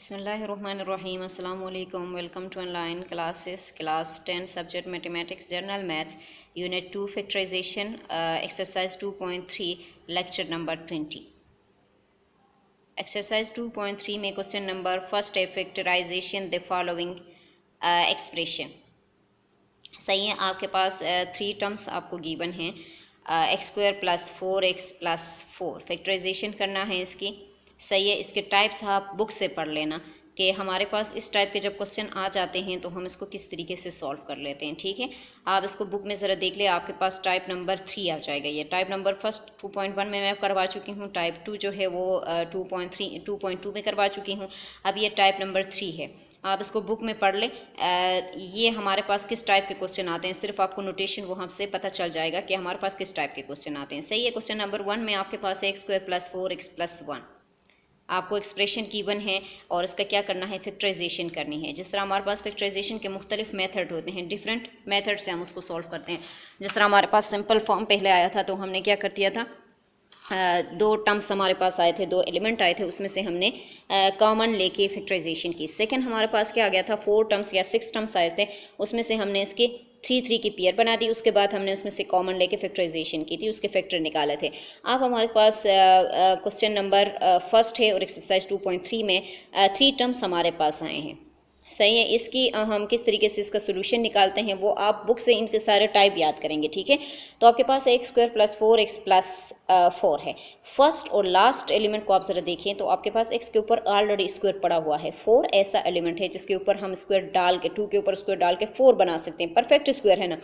बिस्मिल्लाहिर्रहमानिर्रहीम अस्सलाम वालेकुम। Welcome to online classes class 10 subject mathematics general maths unit 2 factorisation exercise 2.3 lecture number 20। Exercise 2.3 में question number first है factorisation the following expression. सही है, आपके पास थ्री टर्म्स आपको गिवन हैं, x square plus 4x plus 4 factorisation करना है इसकी। सही है, इसके टाइप्स आप बुक से पढ़ लेना कि हमारे पास इस टाइप के जब क्वेश्चन आ जाते हैं तो हम इसको किस तरीके से सॉल्व कर लेते हैं। ठीक है, आप इसको बुक में ज़रा देख ले, आपके पास टाइप नंबर 3 आ जाएगा। ये टाइप नंबर फर्स्ट 2.1 में मैं करवा चुकी हूँ, टाइप 2 जो है वो 2.2 में करवा चुकी हूँ। अब ये टाइप नंबर 3 है, आप इसको बुक में पढ़ लें। ये हमारे पास किस टाइप के क्वेश्चन आते हैं, सिर्फ आपको नोटेशन वहाँ से पता चल जाएगा कि हमारे पास किस टाइप के क्वेश्चन आते हैं। सही है, क्वेश्चन नंबर 1 में आपके पास X square plus 4x plus 1 आपको एक्सप्रेशन गिवन है और इसका क्या करना है, फैक्टराइजेशन करनी है। जिस तरह हमारे पास फैक्टराइजेशन के मुख्तलिफ मेथड होते हैं, डिफरेंट मेथड से हम उसको सॉल्व करते हैं। जिस तरह हमारे पास सिंपल फॉर्म पहले आया था तो हमने क्या कर दिया था, दो टर्म्स हमारे पास आए थे, दो एलिमेंट आए थे, उसमें से हमने कॉमन लेके फैक्टराइजेशन की। सेकंड हमारे पास क्या आ गया था, 4 टर्म्स या 6 टर्म्स आए थे, उसमें से हमने इसके 3 की पेयर बना दी। उसके बाद हमने उसमें से कॉमन लेके फैक्टराइजेशन की थी, उसके फैक्टर निकाले थे। अब हमारे पास क्वेश्चन नंबर फर्स्ट है और एक्सरसाइज 2.3 में 3 टर्म्स हमारे पास आए हैं। सही है, इसकी हम किस तरीके से इसका सोल्यूशन निकालते हैं वो आप बुक से इनके सारे टाइप याद करेंगे। ठीक है, तो आपके पास X square plus 4x plus 4 है। फर्स्ट और लास्ट एलिमेंट को आप ज़रा देखें तो आपके पास x के ऊपर ऑलरेडी स्क्वायर पड़ा हुआ है। 4 ऐसा एलिमेंट है जिसके ऊपर हम स्क्वायर डाल के 2 के ऊपर स्क्वायर डाल के 4 बना सकते हैं, परफेक्ट स्क्वायर है ना।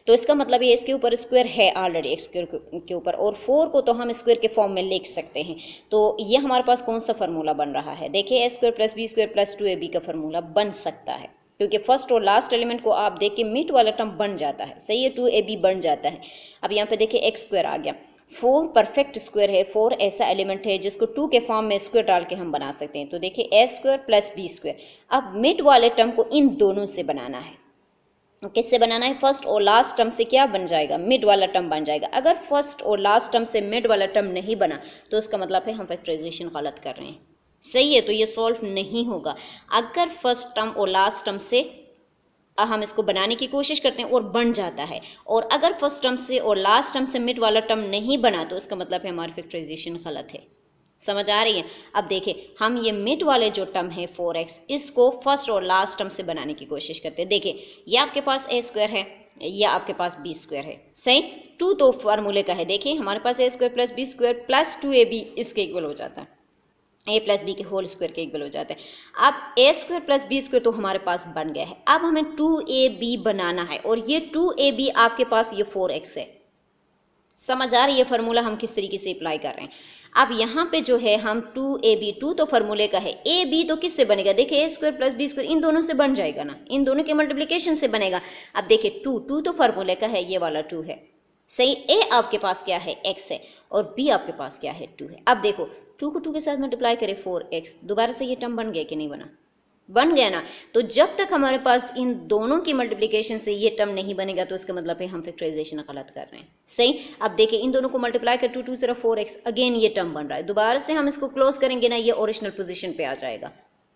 तो इसका मतलब ये इसके ऊपर स्क्वायर है ऑलरेडी एक्स स्क्वायर के ऊपर, और 4 को तो हम स्क्वायर के फॉर्म में लिख सकते हैं। तो ये हमारे पास कौन सा फार्मूला बन रहा है, देखिए A square plus B square plus 2ab का फार्मूला बन सकता है, क्योंकि फर्स्ट और लास्ट एलिमेंट को आप देख के मिड वाला टर्म बन जाता है। सही है, 2ab बन जाता है। अब यहाँ पे देखिए एक्स स्क्वायर आ गया, 4 परफेक्ट स्क्वायर है, 4 ऐसा एलिमेंट है जिसको 2 के फॉर्म में स्क्वायर डाल के हम बना सकते हैं। तो देखिए A square plus B square, अब मिड वाले टर्म को इन दोनों से बनाना है। किससे बनाना है, फर्स्ट और लास्ट टर्म से क्या बन जाएगा, मिड वाला टर्म बन जाएगा। अगर फर्स्ट और लास्ट टर्म से मिड वाला टर्म नहीं बना तो इसका मतलब है हम फैक्टराइजेशन गलत कर रहे हैं। सही है, तो ये सॉल्व नहीं होगा। अगर फर्स्ट टर्म और लास्ट टर्म से हम इसको बनाने की कोशिश करते हैं और बन जाता है, और अगर फर्स्ट टर्म से और लास्ट टर्म से मिड वाला टर्म नहीं बना तो इसका मतलब है हमारी फैक्टराइजेशन गलत है। समझ आ रही है। अब देखिए हम ये मिड वाले जो टर्म है 4x, इसको फर्स्ट और लास्ट टर्म से बनाने की कोशिश करते हैं। देखिए ये आपके पास ए स्क्वायर है, या आपके पास बी स्क्वायर है। सही, 2 तो फार्मूले का है। देखिए हमारे पास A square plus B square plus 2ab इसके इक्वल हो जाता है, ए प्लस बी के होल स्क्वायर के इक्वल हो जाता है। अब A square plus B square तो हमारे पास बन गया है। अब हमें 2ab बनाना है, और ये 2ab आपके पास ये 4x है। समझ आ रही है फार्मूला हम किस तरीके से अप्लाई कर रहे हैं। अब यहाँ पे जो है हम 2ab, 2 तो फार्मूले का है, ए बी तो किससे बनेगा, देखिए A square plus B square इन दोनों से बन जाएगा ना, इन दोनों के मल्टीप्लिकेशन से बनेगा। अब देखिए 2 तो फार्मूले का है, ये वाला 2 है। सही, ए आपके पास क्या है, x है, और b आपके पास क्या है, 2 है। अब देखो 2 को 2 के साथ मल्टीप्लाई करें 4x, दोबारा से ये टर्म बन गया कि नहीं बना, बन गया ना। तो जब तक हमारे पास इन दोनों की मल्टीप्लिकेशन से ये टर्म नहीं बनेगा तो इसका मतलब है हम फैक्टराइजेशन गलत कर रहे हैं। सही, अब देखिए इन दोनों को मल्टीप्लाई कर 2 2 0 4x, अगेन ये टर्म बन रहा है, दोबारा से हम इसको क्लोज करेंगे ना, ये ओरिजिनल पोजीशन पे आ जाएगा।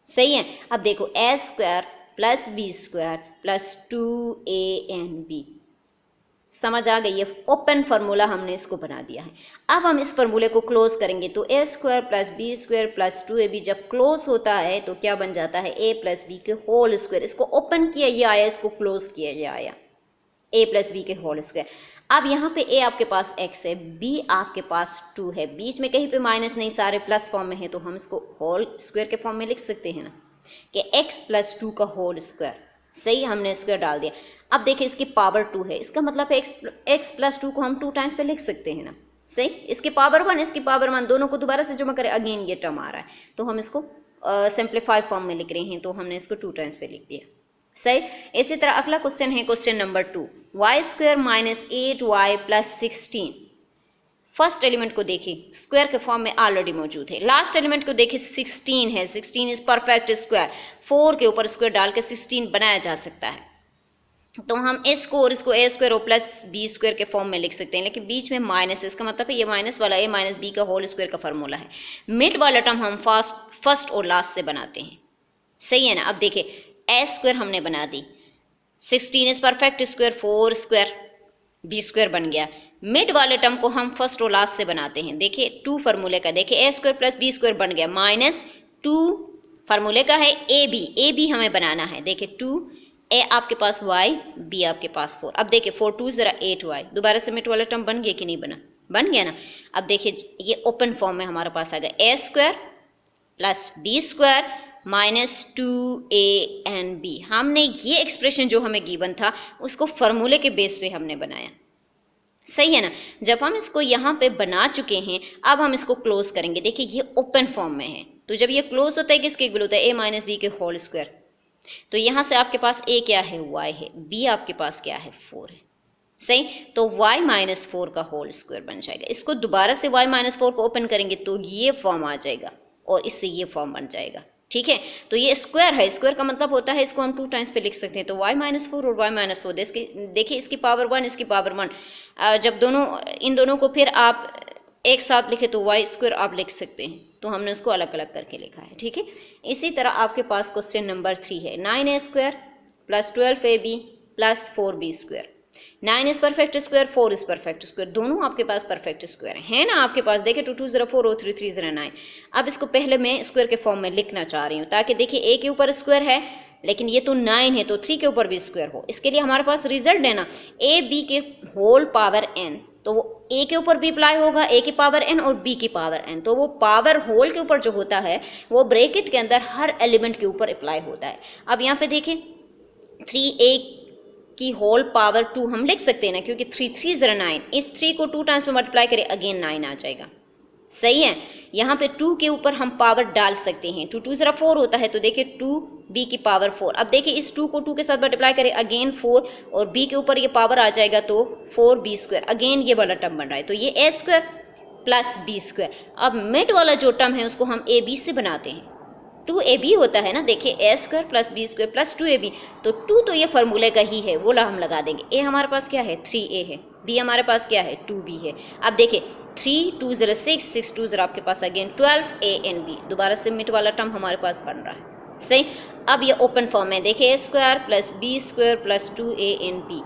सही है, अब देखो A square plus B square plus 2ab, समझ आ गई, ये ओपन फार्मूला हमने इसको बना दिया है। अब हम इस फार्मूले को क्लोज करेंगे तो A square plus B square plus 2ab जब क्लोज होता है तो क्या बन जाता है, ए प्लस बी के होल स्क्वायर। इसको ओपन किया ये आया, इसको क्लोज किया ये आया, ए प्लस बी के होल स्क्वायर। अब यहाँ पे ए आपके पास x है, b आपके पास 2 है, बीच में कहीं पे माइनस नहीं, सारे प्लस फॉर्म में है, तो हम इसको होल स्क्वायर के फॉर्म में लिख सकते हैं ना कि x प्लस 2 का होल स्क्वायर। सही, हमने स्क्वायर डाल दिया। अब देखिए इसकी पावर 2 है, इसका मतलब है x प्लस 2 को हम 2 टाइम्स पे लिख सकते हैं ना। सही, इसकी पावर 1 इसकी पावर 1 दोनों को दोबारा से जमा करें, अगेन ये टर्म आ रहा है, तो हम इसको सिंप्लीफाइड फॉर्म में लिख रहे हैं, तो हमने इसको 2 टाइम्स पे लिख दिया। सही, इसी तरह अगला क्वेश्चन है question number 2, y square minus 8y plus 16। First element को देखिए स्क्वायर के फॉर्म में ऑलरेडी मौजूद है, लास्ट एलिमेंट को देखिए 16 है, 16 इज परफेक्ट स्क्वायर, 4 के ऊपर स्क्वायर डाल के 16 बनाया जा सकता है। तो हम इसको और इसको ए स्क्वायर और प्लस बी स्क्वायर के फॉर्म में लिख सकते हैं, लेकिन बीच में माइनस है, इसका मतलब है ये माइनस वाला ए माइनस बी का होल स्क्वायर का फार्मूला है। मिड वाला टर्म हम फर्स्ट और लास्ट से बनाते हैं। सही है ना। अब देखिए ए स्क्वायर हमने बना दी, 16 is perfect square, 4 square, b square बन गया। मिड वाले टर्म को हम फर्स्ट और लास्ट से बनाते हैं। देखिए टू फार्मूले का, देखिए A square plus B square बन गया माइनस टू फार्मूले का है ए बी हमें बनाना है। देखिए टू ए आपके पास वाई, बी आपके पास 4। अब देखिए 4 2 ज़रा 8 वाई, दोबारा से मिड वाला टर्म बन गया कि नहीं बना, बन गया ना। अब देखिए ये ओपन फॉर्म में हमारे पास आ गया A square plus B square minus 2a and बी। हमने ये एक्सप्रेशन जो हमें गिवन था उसको फार्मूले के बेस पे हमने बनाया, सही है ना। जब हम इसको यहाँ पे बना चुके हैं, अब हम इसको क्लोज करेंगे। देखिए ये ओपन फॉर्म में है, तो जब ये क्लोज होता है किसके इक्वल होता है, a माइनस बी के होल स्क्वायर। तो यहाँ से आपके पास a क्या है, y है, b आपके पास क्या है, 4 है, सही। तो y माइनस 4 का होल स्क्वायर बन जाएगा। इसको दोबारा से y माइनस 4 को ओपन करेंगे तो ये फॉर्म आ जाएगा और इससे ये फॉर्म बन जाएगा, ठीक है। तो ये स्क्वायर है, स्क्वायर का मतलब होता है इसको हम 2 टाइम्स पे लिख सकते हैं। तो y माइनस 4 और y माइनस 4, देखिए इसकी पावर 1 इसकी पावर 1, जब दोनों इन दोनों को फिर आप एक साथ लिखे तो y स्क्वायर आप लिख सकते हैं। तो हमने उसको अलग अलग करके लिखा है, ठीक है। इसी तरह आपके पास क्वेश्चन नंबर 3 है, 9a square plus 12ab plus 4b square. 9 is perfect square, 4 is perfect square, दोनों आपके पास परफेक्ट स्क्वायर है ना आपके पास। देखिए 2 2 0 4 और 3 3 0 9। अब इसको पहले मैं स्क्वायर के फॉर्म में लिखना चाह रही हूँ ताकि देखिए ए के ऊपर स्क्वायर है लेकिन ये तो 9 है, तो 3 के ऊपर भी स्क्वायर हो। इसके लिए हमारे पास रिजल्ट है ना, ए बी के होल पावर n, तो वो ए के ऊपर भी अप्लाई होगा, ए की पावर n और बी की पावर n। तो वो पावर होल के ऊपर जो होता है वो ब्रैकेट के अंदर हर एलिमेंट के ऊपर अप्लाई होता है। अब यहाँ पे देखिए 3a की होल पावर 2 हम लिख सकते हैं ना, क्योंकि 3 3 0 9, इस 3 को 2 टाइम्स पे मल्टीप्लाई करें अगेन 9 आ जाएगा, सही है। यहाँ पे 2 के ऊपर हम पावर डाल सकते हैं, 2 2 0 4 होता है, तो देखिए 2b की पावर 4। अब देखिए इस 2 को 2 के साथ मल्टीप्लाई करें अगेन 4 और b के ऊपर ये पावर आ जाएगा तो 4b स्क्वायर, अगेन ये वाला टर्म बन रहा है। तो ये a square plus b square. अब मिड वाला जो टर्म है उसको हम ab से बनाते हैं, 2ab होता है ना, देखिए A square plus B square plus 2ab, तो 2 तो ये फार्मूले का ही है, वो ला हम लगा देंगे। ए हमारे पास क्या है, 3a है, बी हमारे पास क्या है, 2b है। अब देखिए 3 2 0 6 6 2 0 आपके पास अगेन 12a एंड b, दोबारा से मिड वाला टर्म हमारे पास बन रहा है, सही। अब ये ओपन फॉर्म है, देखिए A square plus B square plus 2a and b,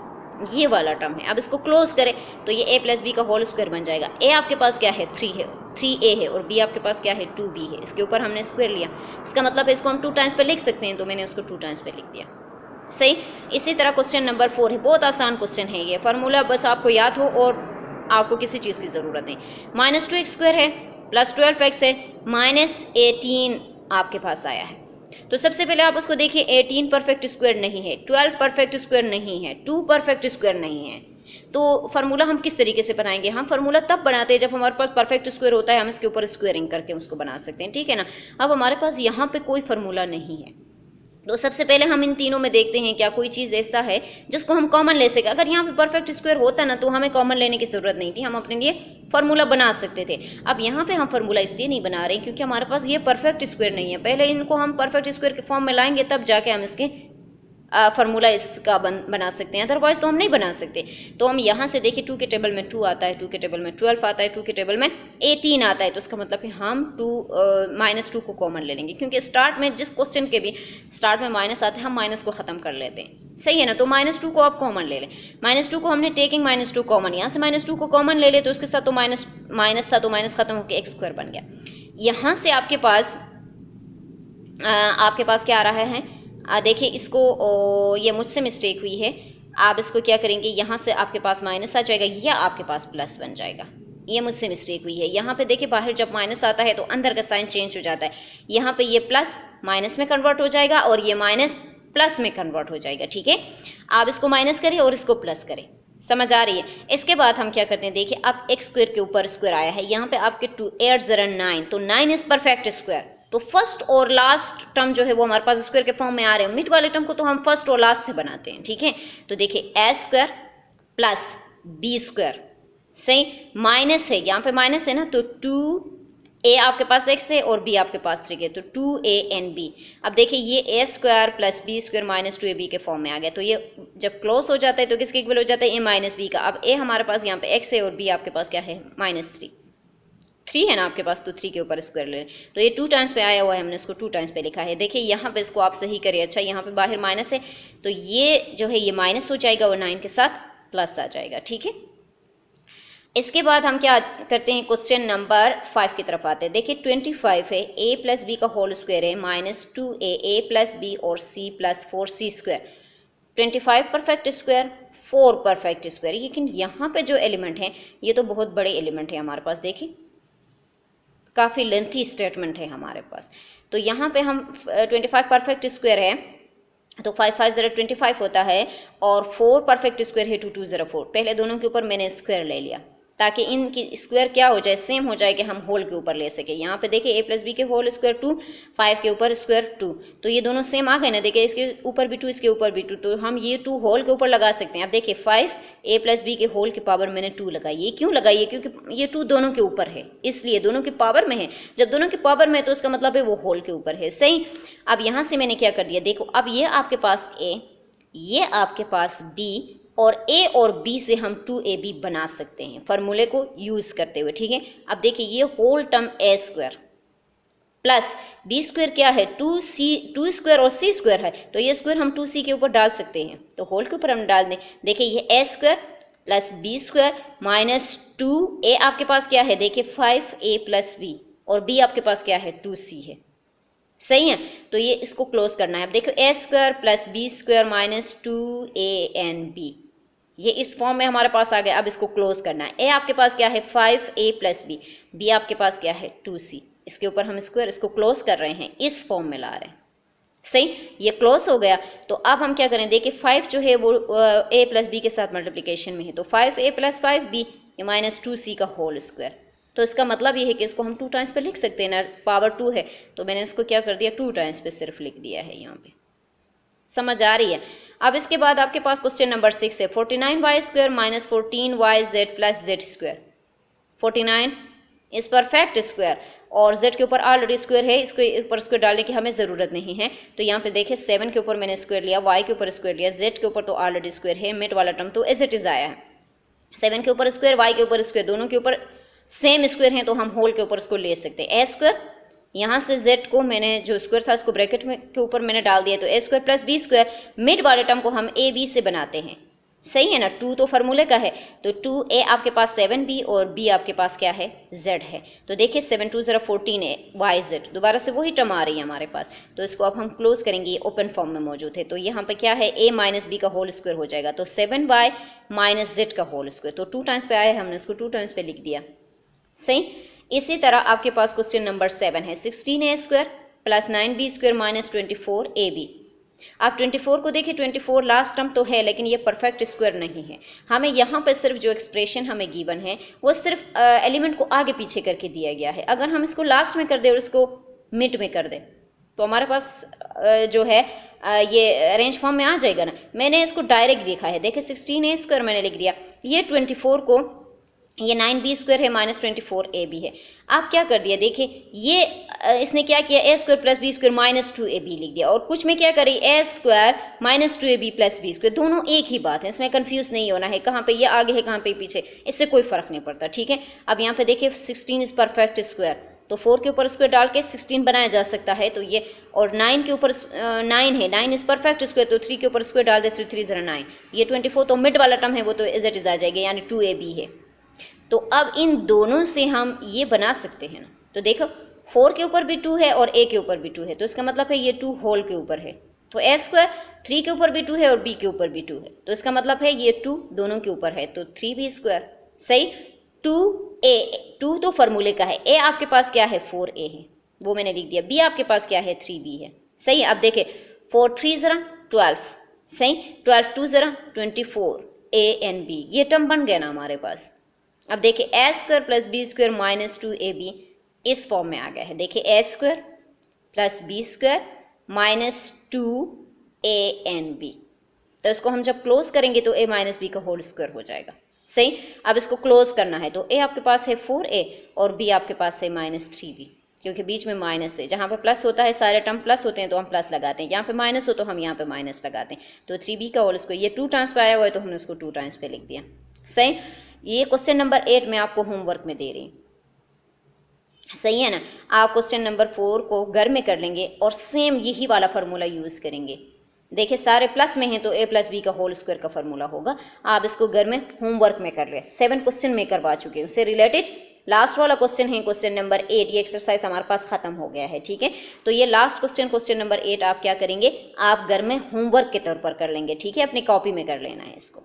ये वाला टर्म है। अब इसको क्लोज करें तो ये a प्लस बी का होल स्क्वायर बन जाएगा। ए आपके पास क्या है, 3a है और b आपके पास क्या है, 2b है। इसके ऊपर हमने स्क्वायर लिया, इसका मतलब है इसको हम 2 टाइम्स पे लिख सकते हैं, तो मैंने उसको 2 टाइम्स पे लिख दिया, सही। इसी तरह क्वेश्चन नंबर 4 है, बहुत आसान क्वेश्चन है ये, फार्मूला बस आपको याद हो और आपको किसी चीज़ की ज़रूरत नहीं। माइनस 2x स्क्वायर है प्लस 12x है, माइनस 18 आपके पास आया है। तो सबसे पहले आप उसको देखिए, 18 परफेक्ट स्क्वायर नहीं है, 12 परफेक्ट स्क्वायर नहीं है, 2 परफेक्ट स्क्वायर नहीं है। तो फार्मूला हम किस तरीके से बनाएंगे, हम फार्मूला तब बनाते हैं जब हमारे पास परफेक्ट स्क्वायर होता है, हम इसके ऊपर स्क्वायरिंग करके उसको बना सकते हैं, ठीक है ना। अब हमारे पास यहाँ पे कोई फार्मूला नहीं है, तो सबसे पहले हम इन तीनों में देखते हैं क्या कोई चीज़ ऐसा है जिसको हम कॉमन ले सकें। अगर यहाँ पे परफेक्ट स्क्वायर होता ना तो हमें कॉमन लेने की ज़रूरत नहीं थी, हम अपने लिए फार्मूला बना सकते थे। अब यहाँ पे हम फार्मूला इसलिए नहीं बना रहे क्योंकि हमारे पास ये परफेक्ट स्क्वायर नहीं है। पहले इनको हम परफेक्ट स्क्वायर के फॉर्म में लाएंगे तब जाके हम इसके फार्मूला इसका बना सकते हैं, अदरवाइज तो हम नहीं बना सकते। तो हम यहाँ से देखिए 2 के टेबल में 2 आता है, 2 के टेबल में 12 आता है, 2 के टेबल में 18 आता है, तो इसका मतलब है हम -2 को कॉमन ले लेंगे, क्योंकि स्टार्ट में जिस क्वेश्चन के भी स्टार्ट में माइनस आते हैं हम माइनस को ख़त्म कर लेते हैं, सही है ना। तो -2 को आप कॉमन ले लें, -2 को हमने टेकिंग -2 कॉमन, यहाँ से -2 को कॉमन ले ले तो उसके साथ तो माइनस था, तो माइनस खत्म होकर एक्स स्क्वायर बन गया। यहाँ से आपके पास क्या आ रहा है, देखिए इसको ये मुझसे मिस्टेक हुई है। आप इसको क्या करेंगे, यहाँ से आपके पास माइनस आ जाएगा या आपके पास प्लस बन जाएगा, ये मुझसे मिस्टेक हुई है। यहाँ पे देखिए बाहर जब माइनस आता है तो अंदर का साइन चेंज हो जाता है, यहाँ पे ये प्लस माइनस में कन्वर्ट हो जाएगा और ये माइनस प्लस में कन्वर्ट हो जाएगा, ठीक है। आप इसको माइनस करें और इसको प्लस करें, समझ आ रही है। इसके बाद हम क्या करते हैं, देखिए अब एक्स स्क्वायर के ऊपर स्क्वायर आया है, यहाँ पे आपके 2 8 0 9, तो 9 इज परफेक्ट स्क्वायर। तो फर्स्ट और लास्ट टर्म जो है वो हमारे पास स्क्वायर के फॉर्म में आ रहे हैं, मिड वाले टर्म को तो हम फर्स्ट और लास्ट से बनाते हैं, ठीक है। तो देखिए A square plus B square, सही, माइनस है, यहाँ पे माइनस है ना, तो 2a आपके पास x है और b आपके पास 3 है, तो 2a एंड b। अब देखिए ये A square plus B square minus 2ab के फॉर्म में आ गया, तो ये जब क्लोज हो जाता है तो किसके इक्वल हो जाता है, a माइनस बी का। अब a हमारे पास यहाँ पे x है और b आपके पास क्या है, -3, 3 है ना आपके पास, तो 3 के ऊपर स्क्वायर ले लें। तो ये 2 टाइम्स पे आया हुआ है, हमने इसको 2 टाइम्स पे लिखा है। देखिए यहाँ पे इसको आप सही करिए। अच्छा यहाँ पे बाहर माइनस है, तो ये जो है ये माइनस हो जाएगा और 9 के साथ प्लस आ जाएगा, ठीक है। इसके बाद हम क्या करते हैं, क्वेश्चन नंबर 5 की तरफ आते हैं। देखिए 25 है, a प्लस बी का होल स्क्वायर है -2a a प्लस बी और c plus 4c square. 25 perfect square, 4 perfect square. लेकिन यहाँ पे जो एलिमेंट है ये तो बहुत बड़े एलिमेंट है हमारे पास, देखिए काफ़ी लेंथी स्टेटमेंट है हमारे पास। तो यहाँ पे हम 25 परफेक्ट स्क्वायर है, तो 5 5 0 25 होता है, और 4 परफेक्ट स्क्वायर है 2 2 0 4। पहले दोनों के ऊपर मैंने स्क्वायर ले लिया ताकि इनकी स्क्वायर क्या हो जाए, सेम हो जाए कि हम होल के ऊपर ले सके। यहाँ पे देखिए a प्लस बी के होल स्क्वायर 2, 5 के ऊपर स्क्वायर 2, तो ये दोनों सेम आ गए ना। देखिए इसके ऊपर भी 2, इसके ऊपर भी 2, तो हम ये 2 होल के ऊपर लगा सकते हैं। अब देखिए 5 a प्लस बी के होल की पावर मैंने 2 लगाई। ये क्यों लगाई है, क्योंकि ये 2 दोनों के ऊपर है, इसलिए दोनों की पावर में है। जब दोनों की पावर में है तो उसका मतलब है वो होल के ऊपर है, सही। अब यहाँ से मैंने क्या कर दिया, देखो अब ये आपके पास a, ये आपके पास b, और a और b से हम 2ab बना सकते हैं फॉर्मूले को यूज़ करते हुए, ठीक है। अब देखिए ये whole term a square plus b square क्या है 2 स्क्वायर और c स्क्वायर है, तो ये स्क्वायर हम 2c के ऊपर डाल सकते हैं, तो होल के ऊपर हम डाल दें। देखिए ये a square plus b square -2a आपके पास क्या है, देखिए 5a प्लस b, और b आपके पास क्या है 2c है, सही है। तो ये इसको क्लोज करना है। अब देखो a square plus b square -2ab, ये इस फॉर्म में हमारे पास आ गया। अब इसको क्लोज करना है। a आपके पास क्या है 5a प्लस b, b आपके पास क्या है 2c, इसके ऊपर हम स्क्वायर इसको क्लोज कर रहे हैं, इस फॉर्म में ला रहे हैं, सही। ये क्लोज हो गया। तो अब हम क्या करें, देखिए 5 जो है वो a प्लस बी के साथ मल्टीप्लिकेशन में है, तो 5a प्लस 5b ये -2c का होल स्क्वायर। तो इसका मतलब ये है कि इसको हम 2 टाइम्स पे लिख सकते हैं ना, पावर 2 है, तो मैंने इसको क्या कर दिया 2 टाइम्स पे सिर्फ लिख दिया है यहाँ पे, समझ आ रही है। अब इसके बाद आपके पास क्वेश्चन नंबर 6 है, 49y square -14yz plus z square. 49 इस परफेक्ट स्क्वायर, और z के ऊपर ऑलरेडी स्क्वायर है, इसके ऊपर स्क्वायर डालने की हमें ज़रूरत नहीं है। तो यहाँ पे देखिए 7 के ऊपर मैंने स्क्वायर लिया, y के ऊपर स्क्वायर लिया, z के ऊपर तो ऑलरेडी स्क्वायर है, मिड वाला टर्म तो एज इट इज़ आया है। 7 के ऊपर स्क्वायर, y के ऊपर स्क्वायर, दोनों के ऊपर सेम स्क्वायर हैं, तो हम होल के ऊपर इसको ले सकते हैं। a स्क्वायर, यहाँ से z को मैंने जो स्क्वायर था उसको ब्रैकेट में के ऊपर मैंने डाल दिया, तो a square plus b square, mid वाले टर्म को हम a b से बनाते हैं, सही है ना। 2 तो फार्मूले का है, तो 2a आपके पास 7b और b आपके पास क्या है z है। तो देखिए 7 2 0 14 yz, दोबारा से वही टर्म आ रही है हमारे पास, तो इसको अब हम क्लोज करेंगे, ये ओपन फॉर्म में मौजूद है। तो यहाँ पे क्या है a माइनस बी का होल स्क्वायर हो जाएगा, तो 7y माइनस z का होल स्क्वायर, तो 2 टाइम्स पे आया है, हमने उसको 2 टाइम्स पे लिख दिया, सही। इसी तरह आपके पास क्वेश्चन नंबर 7 है, 16a square plus 9b square -24ab। आप 24 को देखिए, 24 लास्ट टर्म तो है, लेकिन ये परफेक्ट स्क्वायर नहीं है। हमें यहाँ पर सिर्फ जो एक्सप्रेशन हमें गिवन है वो सिर्फ एलिमेंट को आगे पीछे करके दिया गया है। अगर हम इसको लास्ट में कर दें और इसको मिड में कर दें तो हमारे पास जो है ये अरेंज फॉर्म में आ जाएगा ना। मैंने इसको डायरेक्ट देखा है, देखिए 16a स्क्वायर मैंने लिख दिया, ये 24 को, ये 9b स्क्वायर है -24ab है। आप क्या कर दिया, देखिए ये इसने क्या किया, a square plus b square -2ab लिख दिया, और कुछ में क्या करी a square -2ab plus b square, दोनों एक ही बात है, इसमें कंफ्यूज नहीं होना है कहाँ पे ये आगे है कहाँ पे पीछे, इससे कोई फर्क नहीं पड़ता, ठीक है। अब यहाँ पे देखिए 16 इज परफेक्ट स्क्वायर, तो 4 के ऊपर स्क्वायर डाल के 16 बनाया जा सकता है, तो ये, और 9 के ऊपर 9 है, 9 इज परफेक्ट स्क्वायर, तो 3 के ऊपर स्क्वायर डाल दे, 3 3 0 9, ये 24 तो मिड वाला टर्म है वो तो एज इट इज आ जाएगी, यानी 2ab है। तो अब इन दोनों से हम ये बना सकते हैं ना, तो देखो 4 के ऊपर भी 2 है और a के ऊपर भी 2 है, तो इसका मतलब है ये 2 होल के ऊपर है, तो a स्क्वायर 3 के ऊपर भी 2 है और b के ऊपर भी 2 है, तो इसका मतलब है ये 2 दोनों के ऊपर है, तो 3b स्क्वायर, सही। 2 तो फार्मूले का है, a आपके पास क्या है 4a है, वो मैंने लिख दिया, b आपके पास क्या है 3b है, सही। अब देखे 4 3 0 12, सही, 12 2 0 24, a एंड b, ये टर्म बन गया ना हमारे पास। अब देखिए a square plus B square -2ab इस फॉर्म में आ गया है, देखिए a square plus B square -2ab, तो इसको हम जब क्लोज करेंगे तो a माइनस बी का होल स्क्वायर हो जाएगा, सही। अब इसको क्लोज करना है, तो a आपके पास है 4a और b आपके पास है -3b, क्योंकि बीच में माइनस है, जहाँ पे प्लस होता है सारे टर्म प्लस होते हैं तो हम प्लस लगाते हैं, यहाँ पे माइनस हो तो हम यहाँ पे माइनस लगाते हैं, तो 3b का होल स्क्वायर, ये 2 टाइम्स पे आया हुआ है तो हमने उसको 2 टाइम्स पे लिख दिया, सही। ये क्वेश्चन नंबर 8 में आपको होमवर्क में दे रही हूँ। सही है ना। आप क्वेश्चन नंबर 4 को घर में कर लेंगे और सेम यही वाला फार्मूला यूज़ करेंगे। देखिए सारे प्लस में हैं तो a+b का होल स्क्वायर का फार्मूला होगा। आप इसको घर में होमवर्क में कर ले। 7 क्वेश्चन में करवा चुके हैं, उससे रिलेटेड लास्ट वाला क्वेश्चन है क्वेश्चन नंबर 8। ये एक्सरसाइज हमारे पास खत्म हो गया है, ठीक है। तो ये लास्ट क्वेश्चन, क्वेश्चन नंबर 8 आप क्या करेंगे, आप घर में होमवर्क के तौर पर कर लेंगे, ठीक है। अपनी कॉपी में कर लेना है इसको।